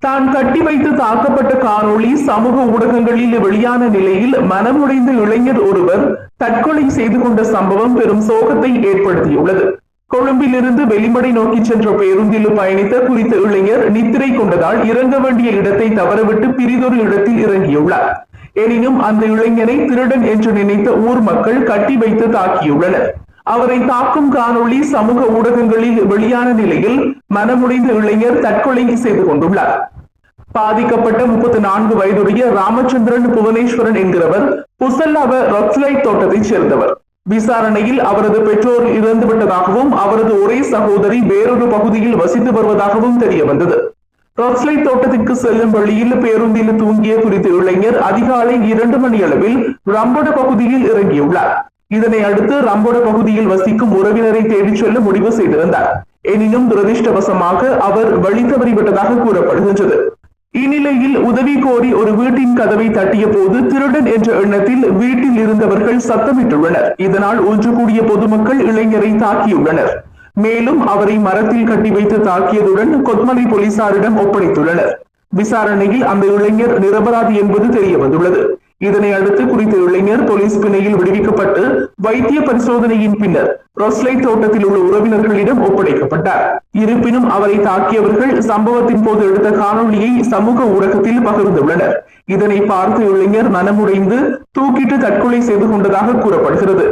தான் கட்டி வைத்து தாக்கப்பட்ட காணொளி சமூக ஊடகங்களில் வெளியான நிலையில் மனமுடைந்த இளைஞர் ஒருவர் தற்கொலை செய்து கொண்ட சம்பவம் பெரும் சோகத்தை ஏற்படுத்தியுள்ளது. கொழும்பிலிருந்து வெளிமடை நோக்கி சென்ற பேருந்தில் பயணித்த குறித்த இளைஞர் நித்திரை கொண்டதால் இறங்க வேண்டிய இடத்தை தவறவிட்டு பிரிதொரு இடத்தில் இறங்கியுள்ளார். எனினும் அந்த இளைஞரை திருடன் என்று நினைத்த ஊர் மக்கள் கட்டி வைத்து தாக்கியுள்ளனர். அவரை தாக்கும் காணொளி சமூக ஊடகங்களில் வெளியான நிலையில் மனமுடைந்த இளைஞர் தற்கொலை செய்து கொண்டுள்ளார். பாதிக்கப்பட்ட 34 வயதுடைய ராமச்சந்திரன் புவனேஸ்வரன் என்கிறவர் புசல்லாவ ரொக்ஸ்லைட் தோட்டத்தைச் சேர்ந்தவர். விசாரணையில் அவரது பெற்றோர் இறந்துவிட்டதாகவும் அவரது ஒரே சகோதரி வேறொரு பகுதியில் வசித்து வருவதாகவும் தெரிய வந்தது. ரொக்ஸ்லைட் தோட்டத்திற்கு செல்லும் வழியில் பேருந்தில் தூங்கிய குறித்த இளைஞர் அதிகாலை 2 மணி அளவில் ரம்போட பகுதியில் இறங்கியுள்ளார். இதனை அடுத்து ரம்போட பகுதியில் வசிக்கும் உறவினரை தேடிச் செல்ல முடிவு செய்திருந்தார். எனினும் துரதிருஷ்டவசமாக அவர் வழி தவறிவிட்டதாக கூறப்படுகின்றது. இந்நிலையில் உதவி கோரி ஒரு வீட்டின் கதவை தட்டிய போது திருடன் என்ற எண்ணத்தில் வீட்டில் இருந்தவர்கள் சத்தமிட்டுள்ளனர். இதனால் ஒன்று கூடிய பொதுமக்கள் இளைஞரை தாக்கியுள்ளனர். மேலும் அவரை மரத்தில் கட்டி வைத்து தாக்கியதுடன் கொத்மலை போலீசாரிடம் ஒப்படைத்துள்ளனர். விசாரணையில் அந்த இளைஞர் நிரபராதி என்பது தெரிய வந்துள்ளது. இதனை அடுத்து குறித்த இளைஞர் போலீஸ் பிணையில் விடுவிக்கப்பட்டு வைத்திய பரிசோதனையின் பின்னர் ரொஸ்லைட் தோட்டத்தில் உள்ள உறவினர்களிடம் ஒப்படைக்கப்பட்டார். இருப்பினும் அவரை தாக்கியவர்கள் சம்பவத்தின் போது எடுத்த காணொலியை சமூக ஊடகத்தில் பகிர்ந்துள்ளனர். இதனை பார்த்த இளைஞர் மனமுடைந்து தூக்கிட்டு தற்கொலை செய்து கொண்டதாக கூறப்படுகிறது.